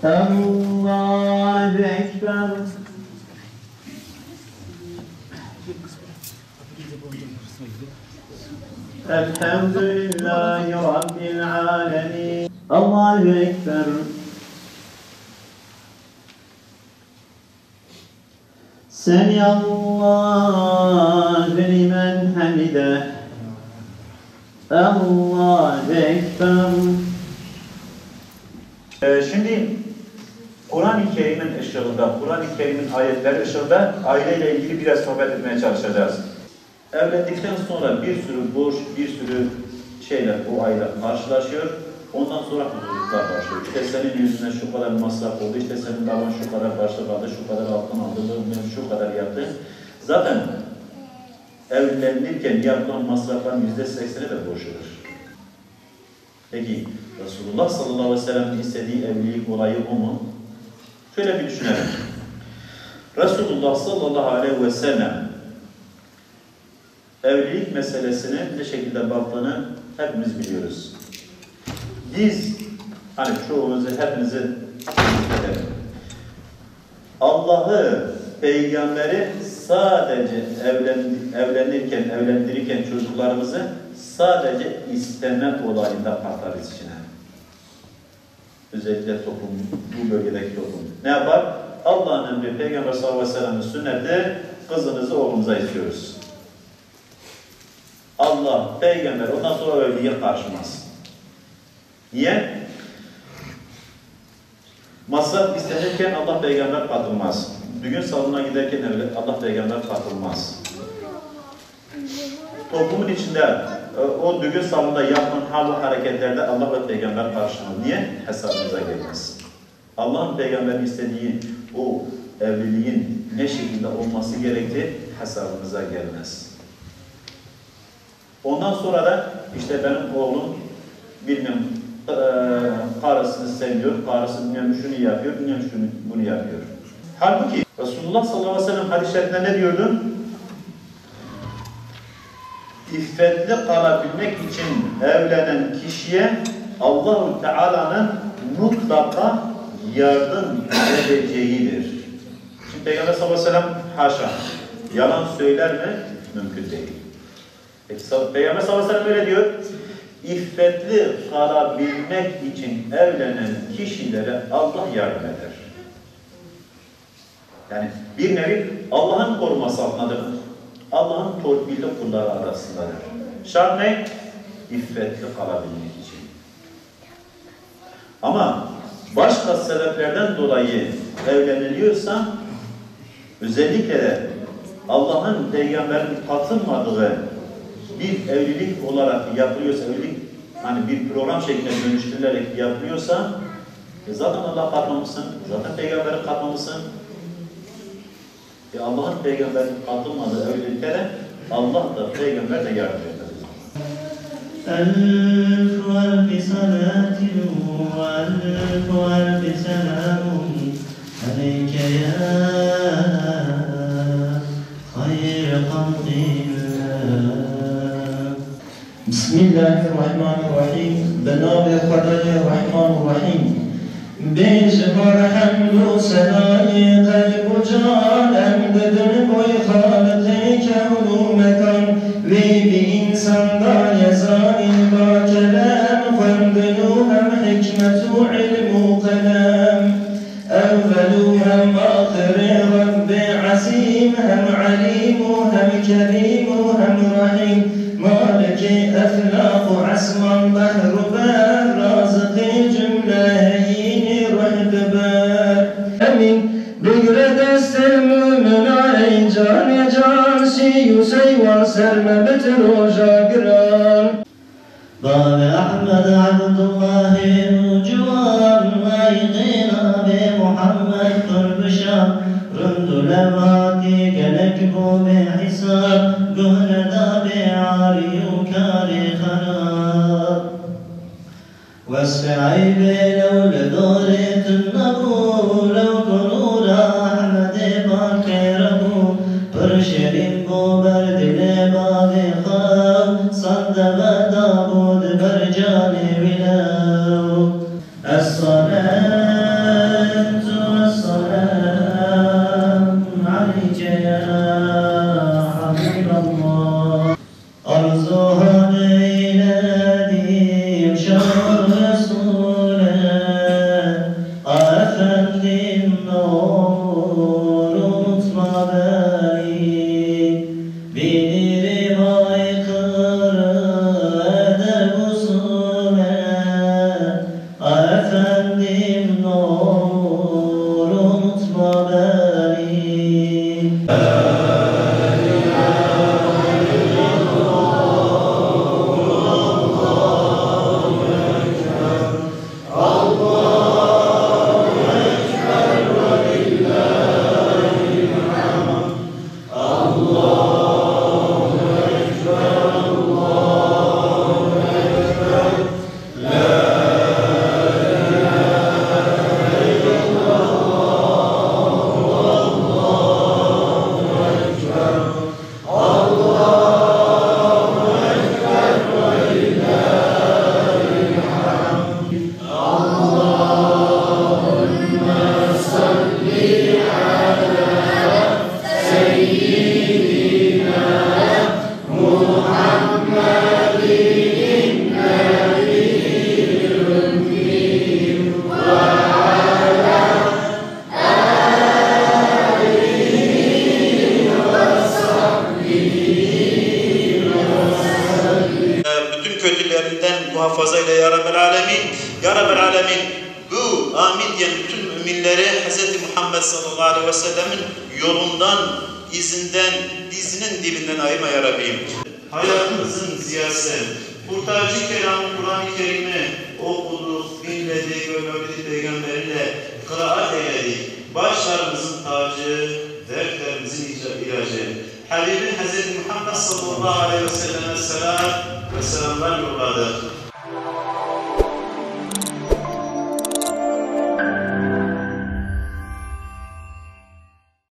Allahu Ekber. Elhamdülillahi Rabbil alemin. Allahu Ekber. Semiyallahu limen hamide. Allahu Ekber. Şimdi Kur'an-ı Kerim'in ışığında, Kur'an-ı Kerim'in ayetleri ışığında aileyle ilgili biraz sohbet etmeye çalışacağız. Evlendikten sonra bir sürü borç, bir sürü şeyler bu aile karşılaşıyor. Ondan sonra huzursuzluklar başlıyor. İşte senin yüzünden şu kadar masraf oldu, işte senin baban şu kadar başlık aldı, şu kadar altın aldı, şu kadar yaptı. Zaten evlenirken yapılan masrafların %80'i de borçludur. Peki Resulullah sallallahu aleyhi ve sellem'in istediği evlilik olayı o mu? Şöyle bir düşünelim. Resulullah sallallahu aleyhi ve sellem evlilik meselesine ne şekilde baktığını hepimiz biliyoruz. Biz, hani çoğunuzu, hepinizi edelim. Allah'ı, peygamberi sadece evlendirirken çocuklarımızı sadece isteme olayında patlarız içine. Özellikle toplum, bu bölgedeki toplum. Ne yapar? Allah'ın emri, Peygamber sallallahu aleyhi ve sellem'in sünneti, kızınızı oğlumuza istiyoruz. Allah, peygamber, ondan sonra evliliğe karışmaz. Niye? Masraf istenirken Allah peygamber katılmaz. Düğün salonuna giderken Allah peygamber katılmaz. Toplumun içinde o düğün salonunda yapılan hal ve hareketlerde Allah ve peygamber karşılanır. Niye? Hesabımıza gelmez. Allah'ın peygamberin istediği o evliliğin ne şekilde olması gerektiği hesabımıza gelmez. Ondan sonra da işte benim oğlum bilmem karısını seviyor, karısı bilmem şunu yapıyor, bilmem bunu yapıyor. Halbuki Resulullah sallallahu aleyhi ve sellem hadis-i şerifinde ne diyordu? İffetli kalabilmek için evlenen kişiye Allah-u Teala'nın mutlaka yardım edeceğidir. Şimdi Peygamber sallallahu aleyhi ve sellem haşa, yalan söyler mi? Mümkün değil. Peki Peygamber sallallahu aleyhi ve sellem öyle diyor. İffetli kalabilmek için evlenen kişilere Allah yardım eder. Yani bir nevi Allah'ın koruması altındadır. Allah'ın torpilli kulları arasındadır. Şart ne? İffetli kalabilmek için. Ama başka sebeplerden dolayı evleniliyorsa, özellikle de Allah'ın peygamberin katılmadığı bir evlilik olarak yapılıyorsa, evlilik hani bir program şeklinde dönüştürülerek yapılıyorsa, zaten Allah katmamışsın, zaten peygamberi katmamışsın. Allah'ın peygamberin katılmadığı evliliklere Allah da peygamber de yardım eder. Elf ve salatin ve elf ve selamun aleyke ya hayr halqillah. Bismillahirrahmanirrahim. Benabi Rahmanirrahim. Beşbar hamdu senayı kalbu canem dedin boy halde kevnu mekan ve bir insanda yazani ba kelam fendenu hem hikmetu ilmu kalem evvelu hem ahiri Rabbi azim hem alimu hem kerimu hem rahim maliki eflaqu asman behru ber razıqi cümleyi Emin bigre destel mümina ey can can siyu seyvan serme betir oja giran Bâbe Ahmed Abdullahi Nucuvan Ayqina bi Muhammed Kurbişan Rındu levaki gelek bu bi hisab Gühneda bi ariyu kari kharab Vesfi aybi levle dorit nabu Şerin bu berdile babi khav Saddaba Davud bercani bilav Es-salat olur, unutma beni. Kötülerinden muhafaza ile ya Rabbel Alemin. Ya Rabbel Alemin, bu amin diyen bütün müminleri Hz. Muhammed sallallahu aleyhi ve sellemin yolundan, izinden, dizinin dibinden ayırma ya Rabbi. Hayatımızın ziyası, kurtarıcı kelamı Kur'an-ı Kerim'i okuduk, dinledik ve Mevlid Peygamberiyle kıraat eyledik. Başlarımızın tacı, dertlerimizin ilacı. Habibin Hz. Muhammed sallallahu aleyhi ve selleme selam ve selamlar yolladı.